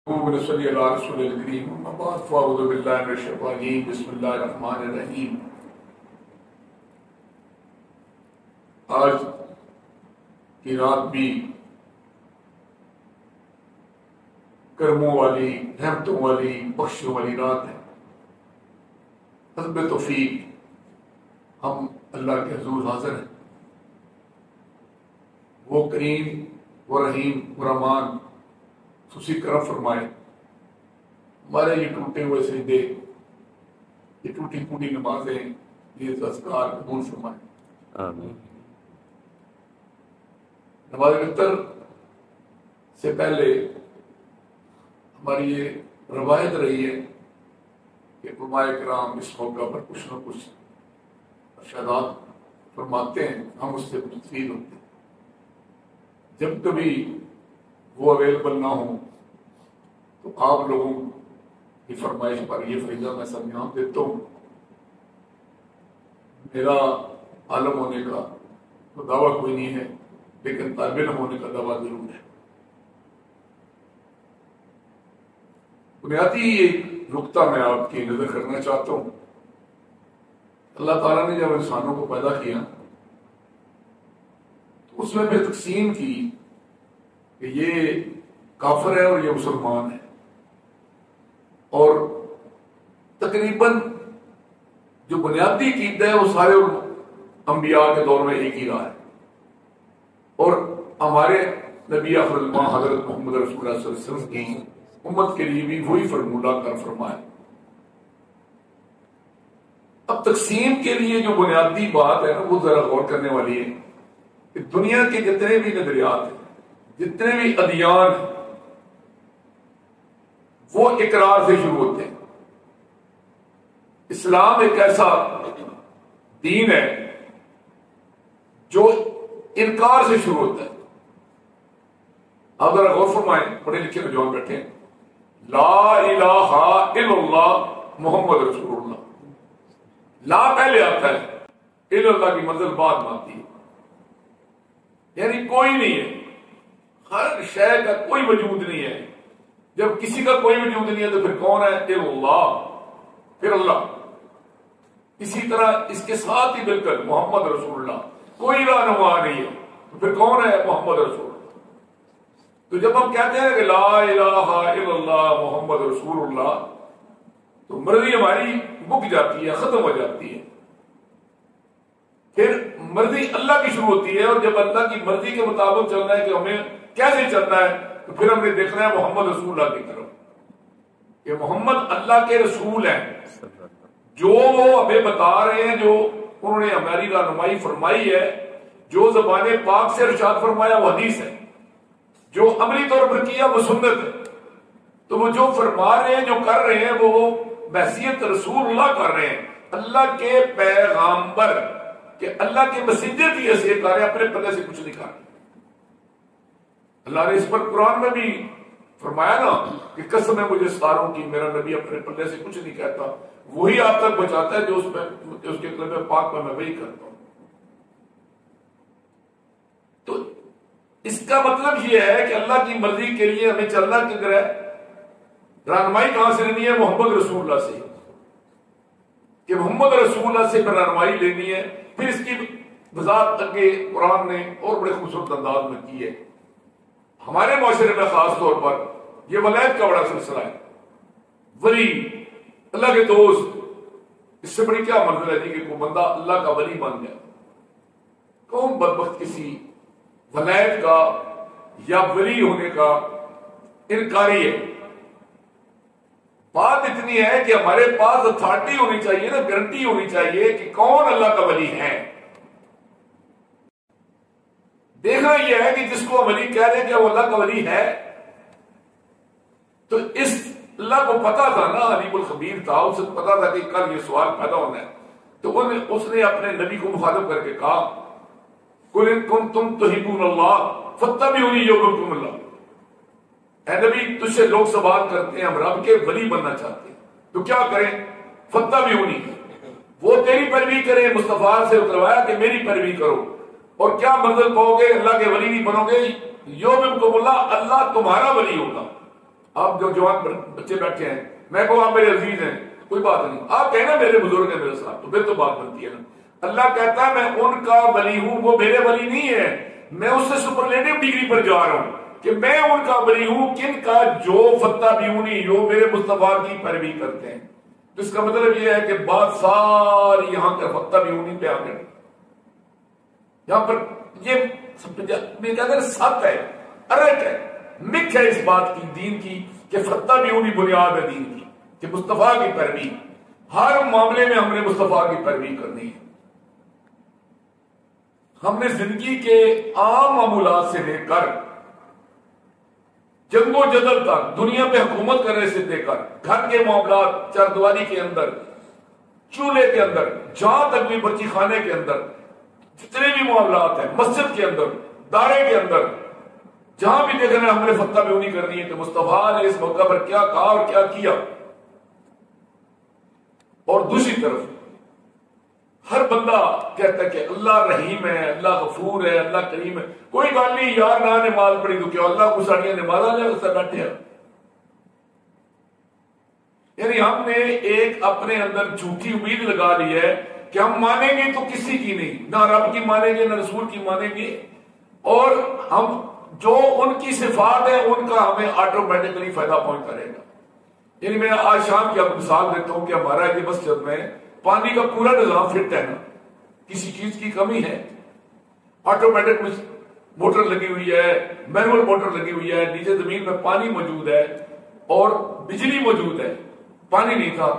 صلی اللہ رسول الکریم اما بعد فاعوذ باللہ من الشیطان الرجیم بسم اللہ الرحمن الرحیم۔ آج کی رات بھی کرموں والی، رحمتوں والی، بخشوں والی رات ہے۔ حسب توفیق ہم اللہ کے حضور حاضر ہیں۔ وہ کریم، وہ رحیم، وہ رحمان اسی کرم فرمائے، ہمارے یہ ٹوٹے ہوئے سجدے، یہ ٹوٹی پھوٹی نمازیں، یہ اذکار قبول فرمائے، آمین۔ نماز وتر سے پہلے ہماری یہ روایت رہی ہے کہ علماء کرام اس موقع پر کچھ نہ کچھ ارشادات فرماتے ہیں، ہم اس سے مستفید ہوتے ہیں۔ جب کبھی وہ اویلیبل نہ ہوں تو آپ لوگوں کی فرمائش پر یہ فریضہ میں سمجھاؤں دیتا ہوں۔ میرا عالم ہونے کا تو دعویٰ کوئی نہیں ہے، لیکن طالب علم ہونے کا دعویٰ ضرور ہے۔ بنیادی ایک نقطہ میں آپ کی نظر کرنا چاہتا ہوں۔ اللہ تعالیٰ نے جب انسانوں کو پیدا کیا تو اس میں بھی تقسیم کی کہ یہ کافر ہے اور یہ مسلمان ہے، اور تقریباً جو بنیادی عقیدہ ہے وہ سارے انبیاء کے دور میں ایک ہی رہا ہے، اور ہمارے نبی حضرت محمد رسول اللہ صلی اللہ علیہ وسلم کی امت کے لیے بھی وہی فرمولہ کر فرمائے۔ اب تقسیم کے لیے جو بنیادی بات ہے نا وہ ذرا غور کرنے والی ہے کہ دنیا کے جتنے بھی نظریات ہیں، جتنے بھی ادیان ہیں، وہ اقرار سے شروع ہوتے ہیں۔ اسلام ایک ایسا دین ہے جو انکار سے شروع ہوتا ہے۔ آپ ذرا غور فرمائیں، پڑھے لکھے نوجوان بیٹھے ہیں، لا الہ الا اللہ محمد رسول اللہ، لا پہلے آتا ہے، الا اللہ کی منزل بعد میں آتی ہے، یعنی کوئی نہیں ہے، ہر شے کا کوئی وجود نہیں ہے۔ جب کسی کا کوئی وجود نہیں ہے تو پھر کون ہے؟ اللہ، پھر اللہ۔ اسی طرح اس کے ساتھ ہی بالکل محمد رسول اللہ، کوئی رہنما نہیں ہے تو پھر کون ہے؟ محمد رسول اللہ۔ تو جب ہم کہتے ہیں کہ لا الہ الا اللہ محمد رسول اللہ تو مرضی ہماری مک جاتی ہے، ختم ہو جاتی ہے، پھر مرضی اللہ کی شروع ہوتی ہے، اور جب اللہ کی مرضی کے مطابق چلنا ہے کہ ہمیں کیسے چلنا ہے تو پھر ہم نے دیکھنا ہے محمد رسول اللہ کی طرف کہ محمد اللہ کے رسول ہیں، جو وہ ہمیں بتا رہے ہیں، جو انہوں نے ہماری رہنمائی فرمائی ہے، جو زبان پاک سے ارشاد فرمایا وہ حدیث ہے، جو عملی طور پر کیا وہ سنت ہے۔ تو وہ جو فرما رہے ہیں، جو کر رہے ہیں، وہ بحیثیت رسول اللہ کر رہے ہیں، اللہ کے پیغامبر کہ اللہ کے مسنجر کی حیثیت کر رہے ہیں، اپنے پلے سے کچھ نہیں کر رہے۔ اللہ نے اس پر قرآن میں بھی فرمایا نا کہ قسم ہے مجھے ستاروں کی، میرا نبی اپنے پلے سے کچھ نہیں کہتا، وہی آپ تک پہنچاتا ہے جو اس کے کلمہ پاک میں وہی کرتا ہوں۔ تو اس کا مطلب یہ ہے کہ اللہ کی مرضی کے لیے ہمیں چلنا کدھر ہے؟ رہنمائی کہاں سے لینی ہے؟ محمد رسول اللہ سے، کہ محمد رسول اللہ سے رہنمائی لینی ہے۔ پھر اس کی وضاحت آگے قرآن نے اور بڑے خوبصورت انداز میں کی ہے۔ ہمارے معاشرے میں خاص طور پر یہ ولایت کا بڑا سلسلہ ہے، ولی، اللہ کے دوست۔ اس سے بڑی کیا منزل ہے جی کہ کوئی بندہ اللہ کا ولی بن جائے؟ کون بدبخت کسی ولایت کا یا ولی ہونے کا انکاری ہے؟ بات اتنی ہے کہ ہمارے پاس اتھارٹی ہونی چاہیے نا، گارنٹی ہونی چاہیے کہ کون اللہ کا ولی ہے۔ دیکھنا یہ ہے کہ جس کو ولی کہہ رہے کہ وہ اللہ کا ولی ہے، تو اس اللہ کو پتا تھا نا، علیم الخبیر تھا، اسے پتا تھا کہ کل یہ سوال پیدا ہونا ہے، تو اس نے اپنے نبی کو مخاطب کر کے کہا قل ان کنتم تحبون اللہ فاتبعونی یحببکم اللہ۔ اے نبی، تجھ سے لوگ سوال کرتے ہیں ہم رب کے ولی بننا چاہتے ہیں تو کیا کریں؟ فاتبعونی، وہ تیری پیروی کریں، مصطفیٰ سے اتروایا کہ میری پیروی کرو، اور کیا منزل پاؤ گے؟ اللہ کے ولی نہیں بنو گے، یحببکم اللہ، اللہ تمہارا ولی ہوگا۔ آپ جو جوان بچے بیٹھے ہیں، میں کہوں آپ میرے عزیز ہیں، کوئی بات نہیں، آپ کہنا میرے بزرگ ہیں میرے ساتھ، تو پھر تو بات بنتی ہے نا۔ اللہ کہتا ہے میں ان کا ولی ہوں، وہ میرے ولی نہیں ہے، میں اس سے سپرلیٹو ڈگری پر جا رہا ہوں کہ میں ان کا ولی ہوں، کن کا؟ جو فتح بیونی، جو میرے مصطفیٰ کی پیروی کرتے ہیں۔ تو اس کا مطلب یہ ہے کہ بات ساری یہاں کر فتح بیونی پہ آ گئی، یہاں پر یہ سب ہے، ارٹ ہے، مک ہے اس بات کی، دین کی، کہ فتح بیونی بنیاد ہے دین کی، کہ مصطفیٰ کی پیروی، ہر معاملے میں ہم نے مصطفیٰ کی پیروی کرنی ہے۔ ہم نے زندگی کے عام معمولات سے لے کر جنگ و جدل تک، دنیا پہ حکومت کرنے سے لے کر گھر کے معاملات، چاردیواری کے اندر، چولہے کے اندر، جہاں تک بھی بچی خانے کے اندر، جتنے بھی معاملات ہیں، مسجد کے اندر، دارے کے اندر، جہاں بھی دیکھنا ہم نے فتح بیونی کرنی ہے کہ مصطفیٰ نے اس موقع پر کیا کہا اور کیا کیا۔ اور دوسری طرف ہر بندہ کہتا ہے کہ اللہ رحیم ہے، اللہ غفور ہے، اللہ کریم ہے، کوئی گل نہیں یار، نہ نماز پڑھی تو کیا اللہ کو ساڑیاں نماز آ جائے سے بیٹھے ہیں۔ یعنی ہم نے ایک اپنے اندر جھوٹی امید لگا لی ہے کہ ہم مانیں گے تو کسی کی نہیں، نہ رب کی مانیں گے، نہ رسول کی مانیں گے، اور ہم جو ان کی صفات ہے ان کا ہمیں آٹومیٹکلی فائدہ پہنچتا رہے گا۔ یعنی میں آج شام کی آپ مثال دیتا ہوں کہ ہمارا یہ مسجد میں پانی کا پورا نظام فٹ ہے نا، کسی چیز کی کمی ہے، آٹومیٹک موٹر لگی ہوئی ہے، مینول موٹر لگی ہوئی ہے، نیچے زمین میں پانی موجود ہے اور بجلی موجود ہے، پانی نہیں تھا،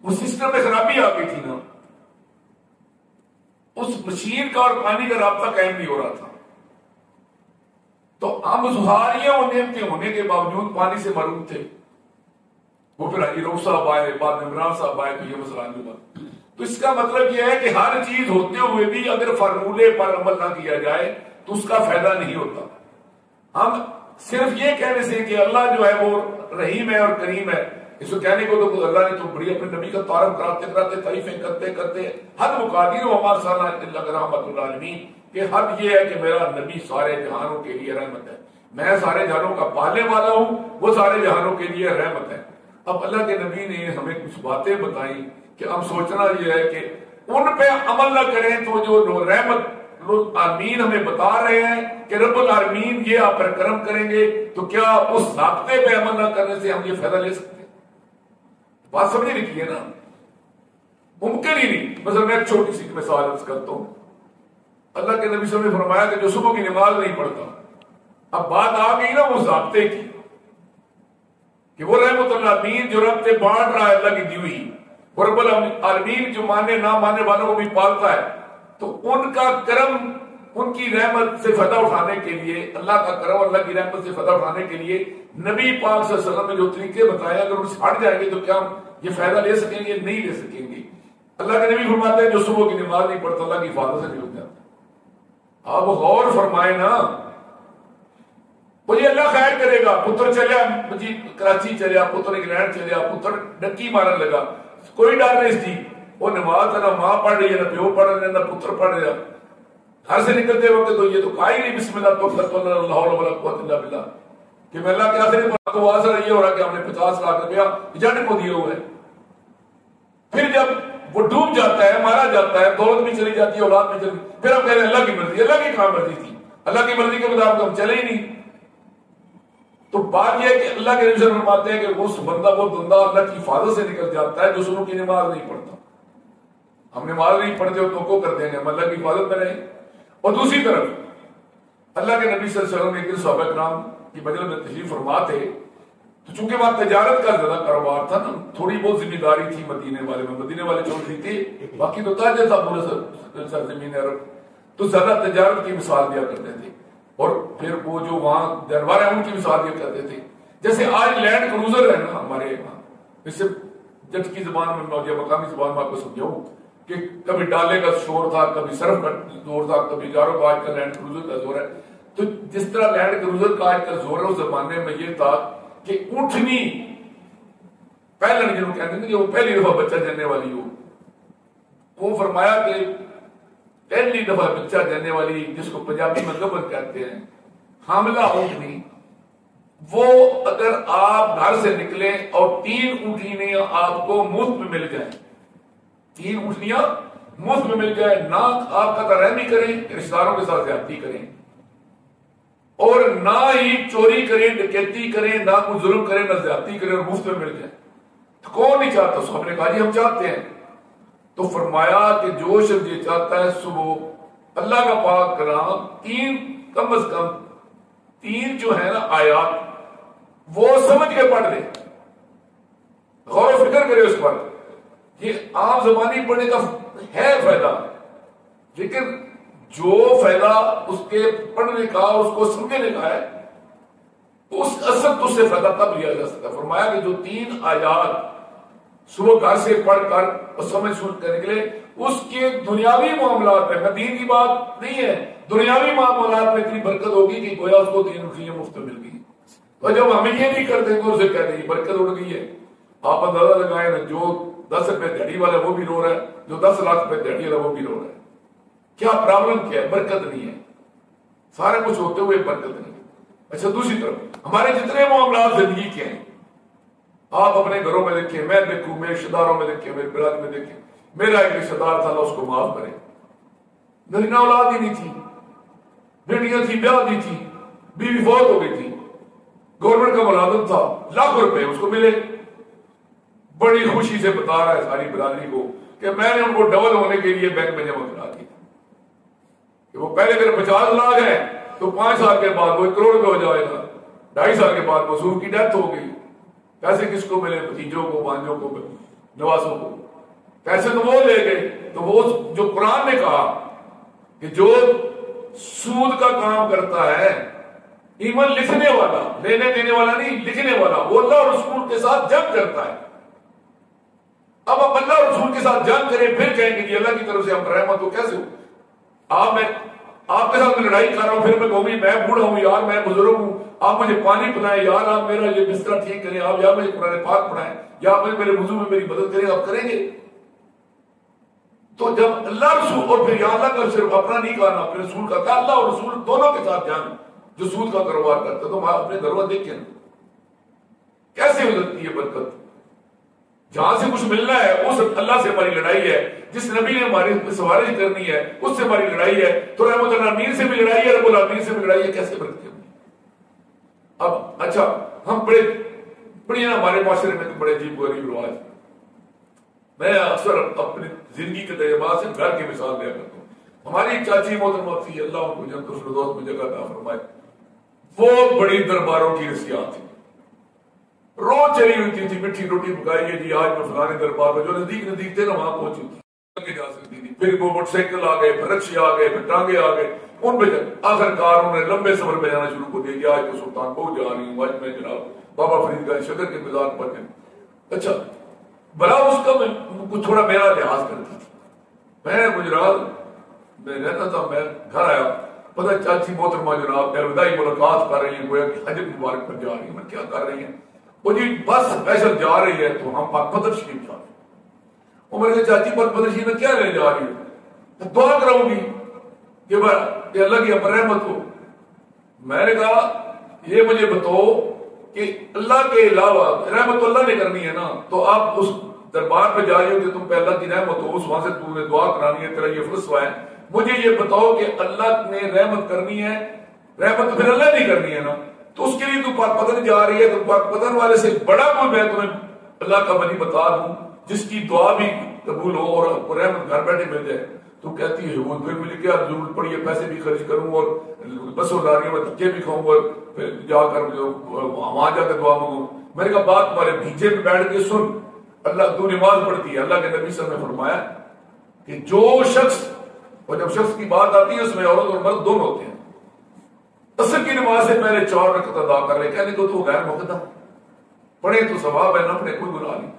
وہ سسٹم میں خرابی آ گئی تھی نا، اس مشین کا اور پانی کا رابطہ قائم نہیں ہو رہا تھا، تو ہم سہاریاں ہونے کے باوجود پانی سے محروم تھے۔ وہ پھر روف صاحب آئے، بعد میں عمران صاحب آئے، تو یہ مسئلہ نہیں ہوا۔ تو اس کا مطلب یہ ہے کہ ہر چیز ہوتے ہوئے بھی اگر فارمولے پر عمل نہ کیا جائے تو اس کا فائدہ نہیں ہوتا۔ ہم صرف یہ کہنے سے کہ اللہ جو ہے وہ رحیم ہے اور کریم ہے، اس کو کہنے کو تو اللہ نے تو بڑی اپنے نبی کا تعارف کراتے کراتے، تعریفیں کرتے کرتے حد مقادیر وما ارسلنا الا رحمۃ للعالمین، کہ حد یہ ہے کہ میرا نبی سارے جہانوں کے لیے رحمت ہے، میں سارے جہانوں کا پالنے والا ہوں، وہ سارے جہانوں کے لیے رحمت ہے۔ اب اللہ کے نبی نے ہمیں کچھ باتیں بتائیں کہ ہم سوچنا یہ ہے کہ ان پہ عمل نہ کریں تو جو رحمت العالمین ہمیں بتا رہے ہیں کہ رب العالمین یہ آپ پر کرم کریں گے، تو کیا اس ضابطے پہ عمل نہ کرنے سے ہم یہ فائدہ لے سکتے ہیں؟ بات سمجھے نہیں کی ہے نا، ممکن ہی نہیں۔ مثلا میں ایک چھوٹی سی مثال عرض کرتا ہوں، اللہ کے نبی صلی اللہ علیہ وسلم نے فرمایا کہ جو صبح کی نماز نہیں پڑھتا، اب بات آ گئی نا وہ ضابطے کی کہ وہ رحمت العالمین جو ربطے بانٹ رہا ہے اللہ کی دی ہوئی، وہ رب العالمین جو ماننے نہ ماننے والوں کو بھی پالتا ہے، تو ان کا کرم، ان کی رحمت سے فائدہ اٹھانے کے لیے، اللہ کا کرم، اللہ کی رحمت سے فائدہ اٹھانے کے لیے نبی پاک صلی اللہ علیہ وسلم نے جو طریقے بتائے، اگر ان سے ہٹ جائیں گے تو کیا ہم یہ فائدہ لے سکیں گے؟ نہیں لے سکیں گے۔ اللہ کے نبی فرماتے ہیں جو صبح کی نماز نہیں پڑھتا اللہ کی حفاظت سے نہیں ہو جاتا۔ آپ غور فرمائے نا، یہ اللہ خیر کرے گا، پتر چلیا جی کراچی چلیا، پتر انگلینڈ چلیا، پتر ڈکی مارن لگا، کوئی ڈر نہیں اس کی، وہ نماز نہ ماں پڑھ رہی ہے، نہ پیو پڑھ رہے، نہ پتر پڑھ رہا، گھر سے نکلتے وقت تو یہ تو کہا ہی نہیں بسم اللہ توکلت علی اللہ لا حول ولا قوۃ الا باللہ، کہ میں اللہ کے آخری پر کو واضح یہ ہو رہا کہ ہم نے 50 لاکھ روپیہ ایجنٹ کو دیے ہوئے، پھر جب وہ ڈوب جاتا ہے، مارا جاتا ہے، دولت بھی چلی جاتی ہے، اولاد بھی چلی، پھر ہم کہہ رہے ہیں اللہ کی مرضی، اللہ کی کہاں مرضی تھی، اللہ کی مرضی کے مطابق ہم چلے ہی نہیں۔ تو بات یہ ہے کہ اللہ کے نبی فرماتے ہیں کہ وہ بندہ، وہ بندہ اللہ کی حفاظت سے نکل جاتا ہے جو صبح کی نماز نہیں پڑھتا۔ ہم نماز نہیں پڑھتے ہو تو کو کر دیں گے، ہم اللہ کی حفاظت میں رہیں۔ اور دوسری طرف اللہ کے نبی صلی اللہ علیہ وسلم ایک دن صحابہ کرام کی مجلس میں تشریف فرما تھے، تو چونکہ وہاں تجارت کا زیادہ کاروبار تھا نا، تھوڑی بہت ذمہ داری تھی مدینے والے میں، مدینے والے چھوڑ دی تھی، باقی تو تاجر تھا پورے سرزمین عرب، تو زیادہ تجارت کی مثال دیا کرتے تھے، اور پھر وہ جو وہاں دربار ہے ان کی مثال دیا کرتے تھے۔ جیسے آج لینڈ کروزر ہے نا ہمارے یہاں، اس سے جج کی زبان میں یا مقامی زبان میں آپ کو سمجھاؤں کہ کبھی ڈالے کا شور تھا، کبھی صرف کا زور تھا، کبھی گاروں کا، آج کا لینڈ کروزر کا زور ہے۔ تو جس طرح لینڈ کروزر کا آج کا زور ہے، اس زمانے میں یہ تھا کہ اٹھنی پہلے جنہوں کہتے ہیں کہ وہ پہلی دفعہ بچہ جننے والی ہو، وہ فرمایا کہ پہلی دفعہ بچہ جننے والی، جس کو پنجابی میں گبن کہتے ہیں، حاملہ اونٹنی وہ اگر آپ گھر سے نکلیں اور 3 اونٹنیاں آپ کو مفت میں مل جائیں، 3 اونٹنیاں مفت میں مل جائے، نہ آپ کا رحمی کریں، رشتہ داروں کے ساتھ زیادتی کریں، اور نہ ہی چوری کریں، ڈکیتی کریں، نہ کوئی ظلم کریں، نہ زیادتی کریں، اور مفت میں مل جائے، تو کون نہیں چاہتا؟ صاحب نے کہا جی ہم چاہتے ہیں۔ تو فرمایا کہ جو شخص یہ چاہتا ہے صبح اللہ کا پاک کلام 3 کم از کم 3 جو ہے نا آیات وہ سمجھ کے پڑھ لے، غور و فکر کرے اس پر۔ یہ عام زبانی پڑھنے کا ہے فائدہ، لیکن جو فائدہ اس کے پڑھنے کا، اس کو سمجھنے کا ہے، اس اصل تو اس سے فائدہ تب لیا جا سکتا ہے۔ فرمایا کہ جو 3 آیات صبح گھر سے پڑھ کر اور سمجھ سوچ کر نکلے، اس کے دنیاوی معاملات میں، دین کی بات نہیں ہے، دنیاوی معاملات میں اتنی برکت ہوگی کہ گویا اس کو 3 اونٹنیاں مفت مل گئی۔ اور جب ہمیں یہ نہیں کرتے تو اسے کہتے ہیں برکت اڑ گئی ہے۔ آپ اندازہ لگائیں نا، جو 10 روپے دیہڑی والا وہ بھی رو رہا ہے، جو 10 لاکھ روپے دیہڑی والا وہ بھی رو رہا ہے۔ کیا پرابلم کیا ہے؟ برکت نہیں ہے، سارے کچھ ہوتے ہوئے برکت نہیں ہے۔ اچھا دوسری طرف ہمارے جتنے معاملات زندگی کے ہیں، آپ اپنے گھروں میں دیکھیں، میں دیکھوں، میرے رشتے داروں میں دیکھیں، میرے برادری میں دیکھیں، میرا ایک رشتے دار تھا، اللہ اس کو معاف کرے، نرینہ اولاد ہی نہیں تھی، بیٹیاں تھی، بیاہ نہیں تھی، بیوی فوت ہو گئی تھی، گورنمنٹ کا ملازم تھا، لاکھوں روپے اس کو ملے، بڑی خوشی سے بتا رہا ہے ساری برادری کو کہ میں نے ان کو ڈبل ہونے کے لیے بینک میں جمع کرا دیا، کہ وہ پہلے اگر 50 لاکھ ہے تو 5 سال کے بعد وہ 1 کروڑ روپے ہو جائے گا، 2.5 سال کے بعد مزدور کی ڈیتھ ہو گئی، پیسے کس کو ملے؟ بھتیجوں کو، بھانجوں کو، نوازوں کو، پیسے تو وہ لے گئے۔ تو وہ جو قرآن نے کہا کہ جو سود کا کام کرتا ہے، ایمن لکھنے والا، لینے دینے والا نہیں، لکھنے والا، وہ اللہ اور رسول کے ساتھ جنگ کرتا ہے۔ اب آپ اللہ اور رسول کے ساتھ جنگ کریں پھر کہیں گے جی اللہ کی طرف سے ہم رحمت ہو، کیسے ہو؟ آپ کے ساتھ میں لڑائی کر رہا ہوں، پھر میں کہوں گی میں بوڑھا ہوں یار، میں بزرگ ہوں، آپ مجھے پانی پلائیں یار، آپ میرا یہ بستر ٹھیک کریں، آپ یا مجھے قرآن پاک پڑھائیں، یا آپ میرے وضو میں میری مدد کریں، آپ کریں گے؟ تو جب اللہ رسول، اور پھر یا اللہ کا صرف اپنا نہیں کہا، اپنے رسول کا کہا، اللہ اور رسول دونوں کے ساتھ جان جو سود کا کاروبار کرتا، تو ہم اپنے گھروں میں دیکھیں کیسے ہو سکتی ہے برکت؟ جہاں سے کچھ ملنا ہے اس اللہ سے ہماری لڑائی ہے، جس نبی نے ہماری سواری کرنی ہے اس سے ہماری لڑائی ہے، تو رحمت العالمین سے بھی لڑائی ہے، رب العالمین سے بھی لڑائی ہے، کیسے برکت ہے؟ اب اچھا ہم بڑے ہمارے معاشرے میں تو بڑے عجیب و غریب رواج، میں اکثر اپنی زندگی کے تجربات سے گھر کی مثال دیا کرتا ہوں۔ ہماری ایک چاچی محترمہ تھی، اللہ ان کو جنت الفردوس میں جگہ عطا فرمائے، وہ بڑی درباروں کی رسیات تھی، روز چلی ہوتی تھی، میٹھی روٹی پکائیے جی آج میں فلانے دربار میں، جو نزدیک تھے نا وہاں پہنچی تھی جا سکتی تھی، پھر وہ موٹر سائیکل آ گئے، پھر رکشے آ گئے، پھر ٹانگے آ گئے، ان پہ آخر کار انہوں نے لمبے سفر پہ جانا شروع کر دیا، آج تو سلطان پور جا رہی ہوں، آج میں جناب بابا فرید کا شکر کے مزار پر جائیں۔ اچھا بڑا اس کا کچھ تھوڑا میرا لحاظ کرتی تھی، میں گجرات میں رہتا تھا، میں گھر آیا، پتہ چاچی محترمہ جناب الوداعی ملاقات کر رہی ہیں، گویا کہ حج مبارک پر جا رہی ہیں، میں کیا کر رہی ہیں؟ وہ جی بس اسپیشل جا رہی ہے تو ہم پاک مدر شریف جا رہے ہیں۔ وہ میں نے چاچی پاک مدر شریف میں کیا لینے جا رہی ہے؟ دعا کراؤں گی کہ اللہ کی رحمت ہو۔ میں نے کہا یہ مجھے بتاؤ کہ اللہ کے علاوہ رحمت اللہ نے کرنی ہے نا، تو آپ اس دربار پہ جا رہی ہو کہ تم پہ اللہ کی رحمت ہو، اس وہاں سے تم نے دعا کرانی ہے، تیرا یہ فلسفہ ہے۔ مجھے یہ بتاؤ کہ اللہ نے رحمت کرنی ہے، رحمت پھر اللہ نہیں کرنی ہے نا، تو اس کے لیے تو پاک پتن جا رہی ہے، تو پاک پتن والے سے بڑا کوئی میں تمہیں اللہ کا ولی بتا دوں جس کی دعا بھی قبول ہو اور رحمت گھر بیٹھے مل جائے۔ تو کہتی ہے وہ پھر مجھے کیا ضرورت پڑی ہے، پیسے بھی خرچ کروں اور بسوں لاریوں میں دھکے بھی کھاؤں اور پھر جا کر وہاں جا کے دعا مانگوں۔ میں نے کہا بات تمہارے بھیجے میں بیٹھ کے سن، اللہ تو نماز پڑھتی ہے، اللہ کے نبی صلی اللہ علیہ وسلم نے فرمایا کہ جو شخص، اور جب شخص کی بات آتی ہے اس میں عورت اور مرد دونوں ہوتے ہیں، عصر کی نماز سے پہلے 4 رکعت ادا کر لے، کہنے کو تو غیر مقدم، پڑھے تو ثواب ہے، نہ پڑھے کوئی گناہ نہیں،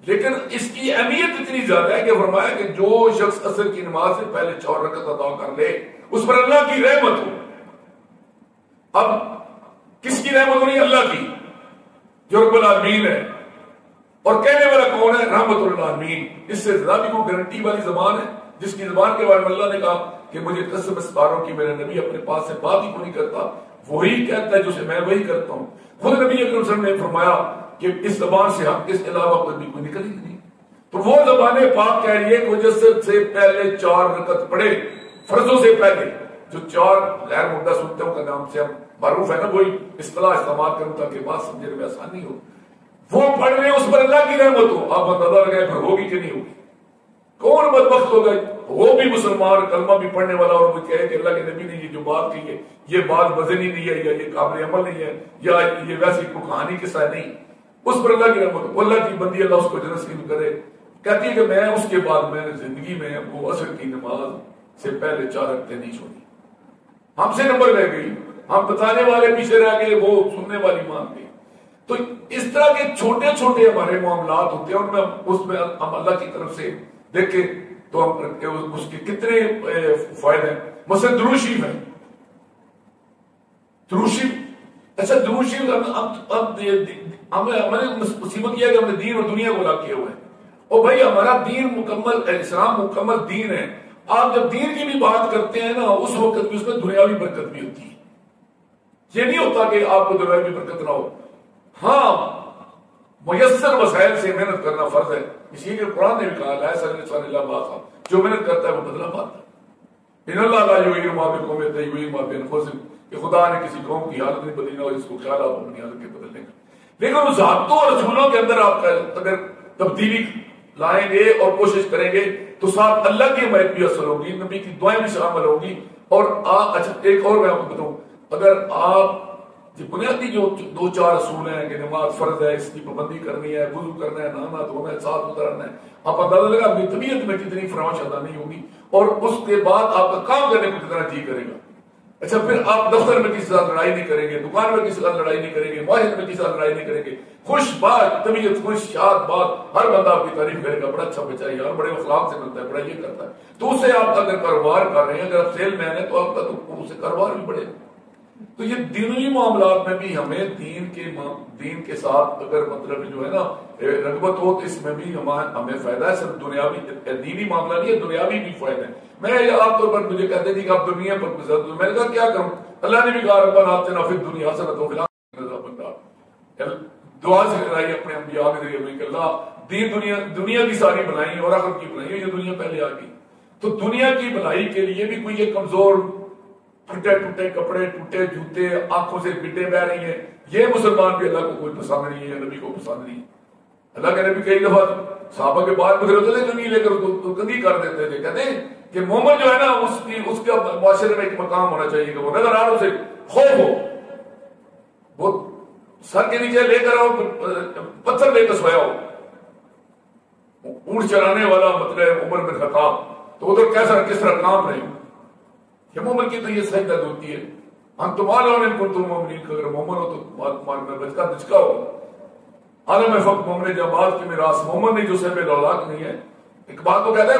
لیکن اس کی اہمیت اتنی زیادہ ہے کہ فرمایا کہ جو شخص عصر کی نماز سے پہلے 4 رکعت ادا کر لے اس پر اللہ کی رحمت ہو۔ اب کس کی رحمت ہونی؟ اللہ کی، جو رب العالمین ہے، اور کہنے والا کون ہے؟ رحمت العالمین۔ اس سے زیادہ بھی کوئی گارنٹی والی زبان ہے جس کی زبان کے بارے میں اللہ نے کہا کہ مجھے قسم ستاروں کی میرے نبی اپنے پاس سے بات ہی کو نہیں کرتا، وہی کہتا ہے جو میں وہی کرتا ہوں. خود نبی اکرم صلی اللہ علیہ وسلم نے فرمایا کہ اس زبان سے حق کے علاوہ کوئی نکل ہی نہیں. تو وہ زبان پاک کہہ رہی ہے کہ مجسد سے پہلے 4 رکعت پڑھے فرضوں سے پہلے. جو 4 غیر مردہ سنتوں کا نام سے ہم معروف ہے نا, وہی اصطلاح استعمال کروں تاکہ بات سمجھنے میں آسانی ہو. وہ پڑھ رہے ہیں, اس پر اللہ کی رحمت ہو. آپ اندازہ لگائیں پھر ہوگی کہ نہیں ہوگی. کون بدبخت ہوگا وہ بھی مسلمان کلمہ بھی پڑھنے والا اور وہ کہے کہ اللہ کے نبی نے یہ جو بات کی ہے یہ بات وزنی نہیں ہے یا یہ قابل عمل نہیں ہے یا یہ ویسی کوئی کہانی قصہ نہیں. اس پر اللہ کی رحمت ہو, اللہ کی بندی, اللہ اس کو جنت نصیب کرے. کہتی ہے کہ میں اس کے بعد میں نے زندگی میں وہ عصر کی نماز سے پہلے 4 رکعتیں نہیں چھوڑی. ہم سے نمبر رہ گئی, ہم بتانے والے پیچھے رہ گئے, وہ سننے والی مان گئی. تو اس طرح کے چھوٹے چھوٹے ہمارے معاملات ہوتے ہیں, ان میں اس میں ہم اللہ کی طرف سے دیکھیں تو ہم اس کے کتنے فائدے ہیں. مثلا دروشی ہے, دروشی اچھا دروشی ہمیں مصیبت یہ ہے کہ ہم نے دین اور دنیا کو الگ کیے ہوئے ہیں. اور بھائی ہمارا دین مکمل, اسلام مکمل دین ہے. آپ جب دین کی بھی بات کرتے ہیں نا اس وقت بھی اس میں دنیاوی برکت بھی ہوتی ہے. یہ نہیں ہوتا کہ آپ کو دنیاوی برکت نہ ہو. ہاں میسر وسائل سے محنت کرنا فرض ہے. اسی لیے قرآن نے بھی کہا لا یسأل اللہ ما, جو محنت کرتا ہے وہ بدلہ پاتا ہے. ان اللہ لا یغیر ما بقوم حتی یغیر ما بانفسہم, کہ خدا نے کسی قوم کی حالت نہیں بدلی نہ اس کو خیال آپ اپنی حالت کے بدلنے کا. لیکن اس ذاتوں اور رسولوں کے اندر آپ اگر تبدیلی لائیں گے اور کوشش کریں گے تو ساتھ اللہ کی حمایت بھی اثر ہوگی, نبی کی دعائیں بھی شامل ہوگی. اور اچھا ایک اور میں آپ کو بتاؤں, اگر آپ بنیادی جو 2-4 اصول ہیں کہ نماز فرض ہے, اس کی پابندی کرنی ہے, وضو کرنا ہے, نہانا دھونا ہے, ساتھ اترنا ہے, آپ اندازہ لگا اپنی طبیعت میں کتنی فراوان شدانی ہوگی اور اس کے بعد آپ کا کام کرنے کو کتنا جی کرے گا. اچھا پھر آپ دفتر میں کسی ساتھ لڑائی نہیں کریں گے, دکان میں کسی ساتھ لڑائی نہیں کریں گے, معاشرے میں کسی ساتھ لڑائی نہیں کریں گے, خوش بات طبیعت خوش شاد بات, ہر بندہ آپ کی تعریف کرے گا, بڑا اچھا بچہ ہے یار, بڑے اخلاق سے ملتا ہے, بڑا یہ کرتا ہے. تو اس سے آپ اگر کاروبار کر رہے ہیں, اگر آپ سیل مین ہیں تو آپ کا تو اس سے کاروبار بھی بڑھے. تو یہ دینی معاملات میں بھی ہمیں دین کے ساتھ اگر مطلب جو ہے نا رغبت ہو تو اس میں بھی ہمیں فائدہ ہے. صرف دنیاوی دینی معاملہ نہیں ہے, دنیاوی بھی فائدہ ہے. میں عام طور پر مجھے کہتے تھے کہ آپ دنیا پر گزر, میں نے کہا کیا کروں, اللہ نے بھی کہا ربنا آتنا فی الدنیا حسنۃ وفی الآخرۃ عذاب النار. دعا سے کرائی اپنے انبیاء کے ذریعے میں کہ اللہ دنیا کی ساری بنائی اور آخرت کی بنائی, یہ دنیا پہلے آ گئی. تو دنیا کی بھلائی کے لیے بھی کوئی یہ کمزور ٹوٹے ٹوٹے کپڑے, ٹوٹے جوتے, آنکھوں سے گڈے بہ رہی ہیں, یہ مسلمان بھی اللہ کو کوئی پسند نہیں ہے, نبی کو پسند نہیں. اللہ کے نبی کئی دفعہ صحابہ کے بعد گزرے ہوتے تھے, کنگھی لے کر تو کنگھی کر دیتے تھے. کہتے ہیں کہ مومن جو ہے نا اس کا معاشرے میں ایک مقام ہونا چاہیے کہ وہ نظر آ اسے خوف ہو, وہ سر کے نیچے لے کر آؤ, پتھر لے کر سویا ہو. اونٹ چرانے والا مطلب عمر بن خطاب, تو ادھر کیسا کس طرح کام رہے ہو. کہ مومن کی تو یہ صحیح درد ہوتی ہے. ہم تمہارا نے تم مومنین, اگر مومن ہو تو تمہارے میں بچکا دچکا ہو. عالم فقط مومن جماعت کی میراث, مومن نہیں جو سے بے لولاک نہیں ہے. ایک بات تو کہتا ہے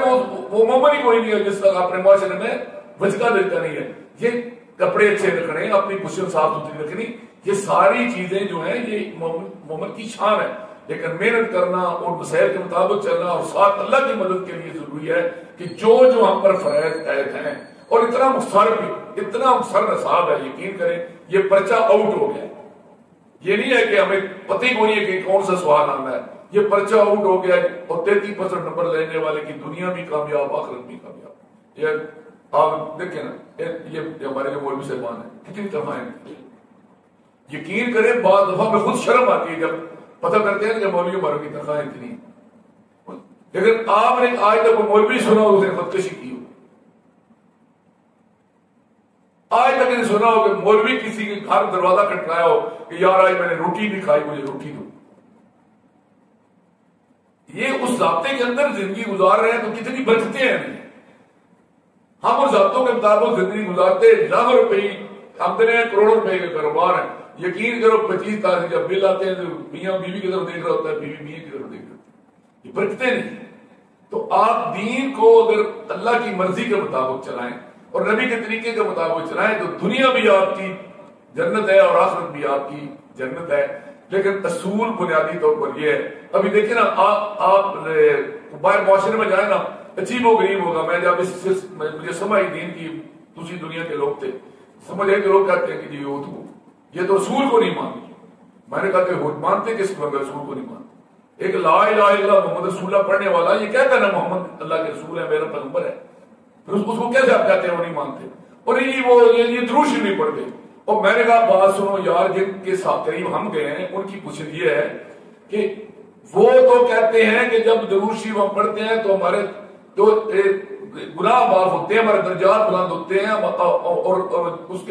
وہ مومن ہی کوئی نہیں ہے جس طرح اپنے معاشرے میں بچکا دچکا نہیں ہے. یہ کپڑے اچھے رکھنے, اپنی خوشیاں صاف ستھری رکھنی, یہ ساری چیزیں جو ہیں یہ مومن کی شان ہے. لیکن محنت کرنا اور مسائل کے مطابق چلنا اور ساتھ اللہ کی مدد کے لیے ضروری ہے کہ جو ہم پر فرائض عائد ہیں, اور اتنا مختصر نصاب ہے, یقین کریں یہ پرچہ آؤٹ ہو گیا. یہ نہیں ہے کہ ہمیں پتہ ہی کوئی ہے کہ کون سا سوال آنا ہے, یہ پرچہ آؤٹ ہو گیا اور 33% نمبر لینے والے کی دنیا بھی کامیاب, آخرت بھی کامیاب. یہ آپ دیکھیں نا, یہ ہمارے جو مولوی صاحبان ہیں کتنی دفعہ ہیں, یقین کریں بعض دفعہ میں خود شرم آتی ہے جب پتہ کرتے ہیں کہ مولوی ہماروں کی تنخواہیں اتنی, لیکن آپ نے آج تک وہ مولوی سنا اس نے خودکشی کی ہو, آج تک نے سنا ہو کہ مولوی کسی کے گھر دروازہ کھٹکایا ہو کہ یار آج میں نے روٹی نہیں کھائی, مجھے روٹی دو. یہ اس ضابطے کے اندر زندگی گزار رہے ہیں تو کتنی برکتیں ہیں. ہم اس ضابطوں کے مطابق زندگی گزارتے, لاکھوں روپے آمدنی ہیں, کروڑوں روپے کے کاروبار ہیں. یقین کرو 25 تاریخ جب بل آتے ہیں تو میاں بیوی کی طرف دیکھ رہا ہوتا ہے, بیوی میاں کی طرف دیکھ رہا ہوتا ہے. یہ برکتیں نہیں. تو آپ دین کو اگر اللہ کی مرضی کے مطابق چلائیں اور نبی کے طریقے کے مطابق چلائیں تو دنیا بھی آپ کی جنت ہے اور آخرت بھی آپ کی جنت ہے. لیکن اصول بنیادی طور پر یہ ہے. ابھی دیکھیں نا, آپ باہر معاشرے میں جائیں نا, عجیب و غریب ہوگا. میں جب مجھے سمجھ دین کی دوسری دنیا کے لوگ تھے, سمجھ آئے کہ لوگ کہتے ہیں کہ جی وہ تو یہ تو رسول کو نہیں مانتے. میں نے کہا کہ مانتے کس کو؟ رسول کو نہیں مانتے. ایک لا الہ الا اللہ محمد رسول اللہ پڑھنے والا یہ کہتا ہے نا محمد اللہ کے رسول ہے میرا پیغمبر ہے, پھر اس کو کیسے آپ کہتے ہیں وہ نہیں مانتے؟ اور یہ درود شریف نہیں پڑھتے. اور میں نے کہا بات سنو یار, جن کے ساتھ قریب ہم گئے ہیں ان کی پوچھن یہ ہے کہ وہ تو کہتے ہیں کہ جب درود شریف ہم پڑھتے ہیں تو ہمارے تو گناہ معاف ہوتے ہیں, ہمارے درجات بلند ہوتے ہیں, اور اس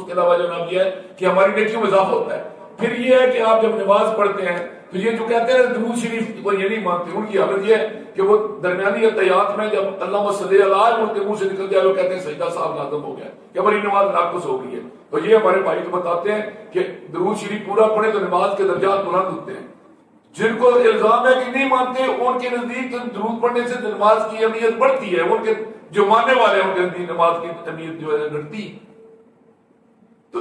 کے علاوہ جناب یہ ہے کہ ہماری نیکیوں میں اضافہ ہوتا ہے. پھر یہ ہے کہ آپ جب نماز پڑھتے ہیں تو یہ جو کہتے ہیں درود شریف کو یہ نہیں مانتے, ان کی حالت یہ ہے کہ وہ درمیانی اتحیات میں جب اللہ صلی اللہ علیہ ان کے منہ سے نکل جائے وہ کہتے ہیں سجدہ صاحب لازم ہو گیا کہ ہماری نماز ناقص ہو گئی ہے. تو یہ ہمارے بھائی تو بتاتے ہیں کہ درود شریف پورا پڑھے تو نماز کے درجات بلند ہوتے ہیں. جن کو الزام ہے کہ نہیں مانتے ان کے نزدیک درود پڑھنے سے نماز کی اہمیت بڑھتی ہے, ان کے جو ماننے والے ہیں ان کے نزدیک نماز کی اہمیت جو ہے گھٹتی. تو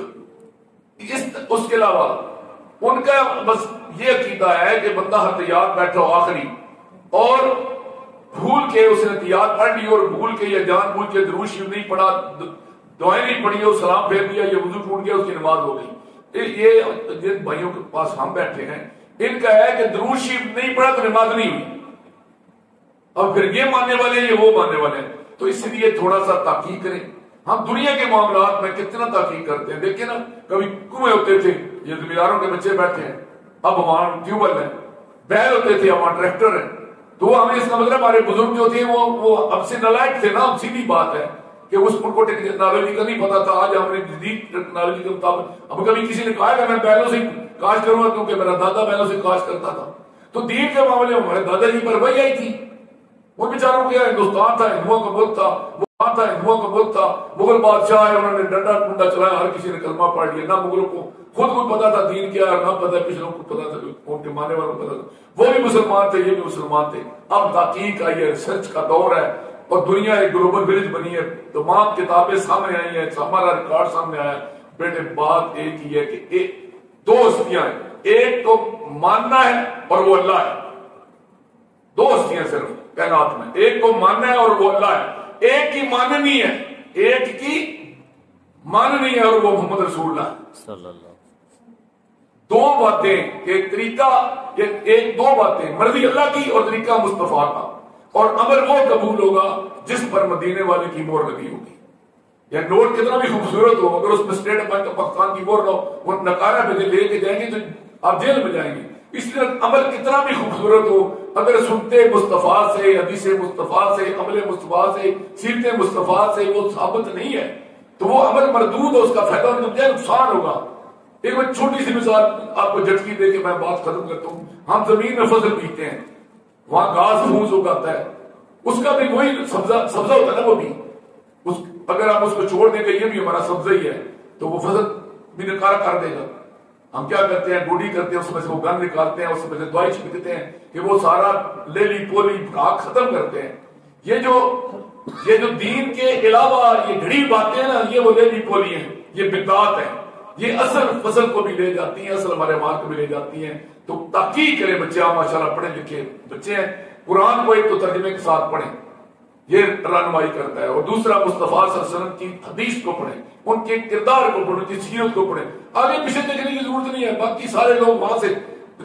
اس کے علاوہ ان کا بس یہ عقیدہ ہے کہ بندہ حتیات بیٹھا ہو آخری اور بھول کے اس نے حتیات پڑھ لی اور بھول کے یا جان بوجھ کے درود شریف نہیں پڑھا, دعائیں نہیں پڑھی, اور سلام پھیر دیا, یہ وضو ٹوٹ گیا, اس کی نماز ہو گئی. یہ جن بھائیوں کے پاس ہم بیٹھے ہیں ان کا ہے کہ درود شریف نہیں پڑھا تو نماز نہیں ہوئی, اور پھر یہ ماننے والے یہ وہ ماننے والے ہیں. تو اس لیے تھوڑا سا تحقیق کریں. ہم دنیا کے معاملات میں کتنا تحقیق کرتے ہیں. دیکھیں نا کبھی کنویں ہوتے تھے, یہ زمینداروں کے بچے بیٹھے ہیں, اب ہمارا ٹیوب ویل ہے. بیل ہوتے تھے, ہمارا ٹریکٹر ہے. تو ہمیں اس کا مطلب ہمارے بزرگ جو تھے وہ اب سے نالائق تھے نا. سیدھی بات ہے کہ اس کو ٹیکنالوجی کا نہیں پتا تھا. آج ہم نے جدید ٹیکنالوجی کے مطابق اب کبھی کسی نے کہا کہ میں بیلوں سے کاشت کروں گا کیونکہ میرا دادا بیلوں سے کاشت کرتا تھا. تو دین کے معاملے میں ہمارے دادا جی پر وہی آئی تھی. وہ بیچاروں کیا ہندوستان تھا, ہندوؤں کا ملک تھا, وہ تھا ہندوؤں کا ملک تھا. مغل بادشاہ ہے, انہوں نے ڈنڈا ٹنڈا چلایا, ہر کسی نے کلمہ پڑھ لیا. نہ مغلوں کو خود کو پتا تھا دین کیا ہے, نہ پتا پچھلوں کو پتا تھا, ان کے ماننے والوں کو پتا تھا. وہ بھی مسلمان تھے, یہ بھی مسلمان تھے. اب تحقیق آئی ہے, ریسرچ کا دور ہے, اور دنیا ایک گلوبل ولیج بنی ہے. تمام کتابیں سامنے آئی ہیں, ہمارا ریکارڈ سامنے آیا. بیٹے بات ایک ہی ہے کہ دو ہستیاں ہیں, ایک تو ماننا ہے اور وہ اللہ ہے. دو ہستیاں صرف کائنات میں, ایک کو ماننا ہے اور وہ اللہ ہے. ایک کی ماننی ہے, ایک کی ماننی ہے اور وہ محمد رسول اللہ صلی اللہ علیہ وسلم. دو باتیں, ایک طریقہ, ایک دو باتیں, مرضی اللہ کی اور طریقہ مصطفیٰ کا. اور عمل وہ قبول ہوگا جس پر مدینے والے کی مہر لگی ہوگی. یا نوٹ کتنا بھی خوبصورت ہو, اگر اس میں اسٹیٹ بینک آف پاکستان کی مہر ہو, وہ نکارا پہ لے کے جائیں گے تو آپ جیل میں جائیں گے. اس لیے عمل کتنا بھی خوبصورت ہو, اگر سنتے مصطفیٰ سے, حدیث مصطفیٰ سے, عمل مصطفیٰ سے, سیرت مصطفیٰ سے وہ ثابت نہیں ہے تو وہ عمل مردود ہو, اس کا فائدہ نقصان ہوگا. ایک چھوٹی سی مثال آپ کو جھٹکی دے کے میں بات ختم کرتا ہوں. ہم زمین میں فصل بیجتے ہیں, وہاں گھاس پھوس اگاتا ہے, اس کا بھی وہی سبزہ ہوتا ہے نا. وہ بھی اگر آپ اس کو چھوڑ دیں گے یہ بھی ہمارا سبزہ ہی ہے تو وہ فصل بھی نکارا کر دے گا. ہم کیا کرتے ہیں, ڈوڈی کرتے ہیں, اس میں سے وہ گند نکالتے ہیں, اس میں سے دوائی چھڑکتے ہیں کہ وہ سارا لیلی پولی بھاگ ختم کرتے ہیں. یہ جو دین کے علاوہ یہ گھڑی باتیں نا, یہ وہ لیلی پولی ہیں, یہ بدعات ہیں. یہ اصل فصل کو بھی لے جاتی ہیں, اصل ہمارے مال کو بھی لے جاتی ہیں. تو تحقیق کریں بچے, آپ ماشاءاللہ پڑھے لکھے بچے ہیں. قرآن کو ایک تو ترجمے کے ساتھ پڑھیں, یہ رہنمائی کرتا ہے. اور دوسرا مصطفیٰ صلی اللہ علیہ وسلم کی حدیث کو پڑھیں, ان کے کردار کو پڑھیں, ان کی سیرت کو پڑھیں. آگے پیچھے دیکھنے کی ضرورت نہیں ہے. باقی سارے لوگ وہاں سے,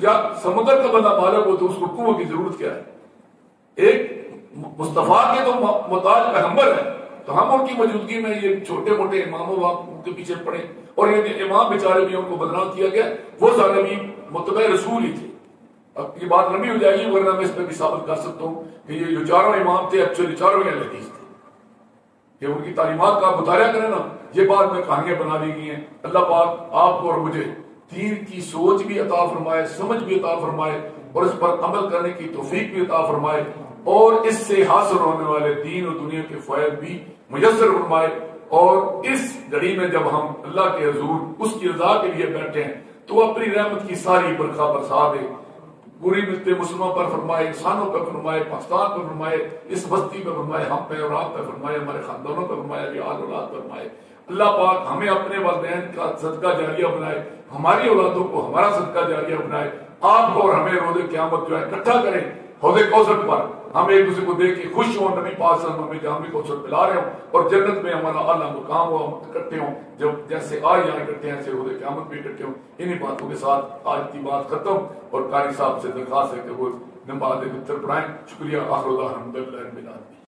یا سمندر کا بندہ مالک ہو تو اس کو کنویں کی ضرورت کیا ہے. ایک مصطفیٰ کے تو محتاج پیغمبر ہے, تو ہم ان کی موجودگی میں یہ چھوٹے موٹے اماموں ان کے پیچھے پڑھیں. اور یہ امام بیچارے بھی ان کو بدنام کیا گیا, وہ سارے بھی متبع رسول ہی تھے. اب یہ بات لمبی ہو جائے گی, ورنہ میں اس پہ بھی ثابت کر سکتا ہوں کہ یہ جو چاروں امام تھے ایکچولی چاروں اہل حدیث تھے. کہ ان کی تعلیمات کا مطالعہ کریں نا, یہ بات میں کہانیاں بنا دی گئی ہیں. اللہ پاک آپ کو اور مجھے دین کی سوچ بھی عطا فرمائے, سمجھ بھی عطا فرمائے, اور اس پر عمل کرنے کی توفیق بھی عطا فرمائے, اور اس سے حاصل ہونے والے دین اور دنیا کے فوائد بھی میسر فرمائے. اور اس گھڑی میں جب ہم اللہ کے حضور اس کی رضا کے لیے بیٹھے ہیں تو اپنی رحمت کی ساری برکھا برسا دے. پوری ملت مسلموں پر فرمائے, انسانوں پر فرمائے, پاکستان پر فرمائے, اس بستی پر فرمائے, ہم پہ اور آپ پہ فرمائے, ہمارے خاندانوں پر فرمائے, اولاد اولاد پر فرمائے. اللہ پاک ہمیں اپنے والدین کا صدقہ جاریہ بنائے, ہماری اولادوں کو ہمارا صدقہ جاریہ بنائے. آپ کو اور ہمیں روز قیامت جو ہے اکٹھا کریں, حوض کوثر پر ہم ایک دوسرے کو دیکھ کے خوش ہوں، نبی پاک صلی اللہ علیہ وسلم ہمیں جام کوثر پلا رہے ہوں، اور جنت میں ہمارا اعلیٰ مقام ہو، ہم اکٹھے ہوں، جب جیسے آج یہاں اکٹھے ہیں ایسے حوض قیامت میں اکٹھے ہوں۔ انہیں باتوں کے ساتھ آج کی بات ختم، اور قاری صاحب سے درخواست ہے کہ وہ نماز وتر پڑھائیں۔ شکریہ۔ آخر دعوانا الحمدللہ رب العالمین۔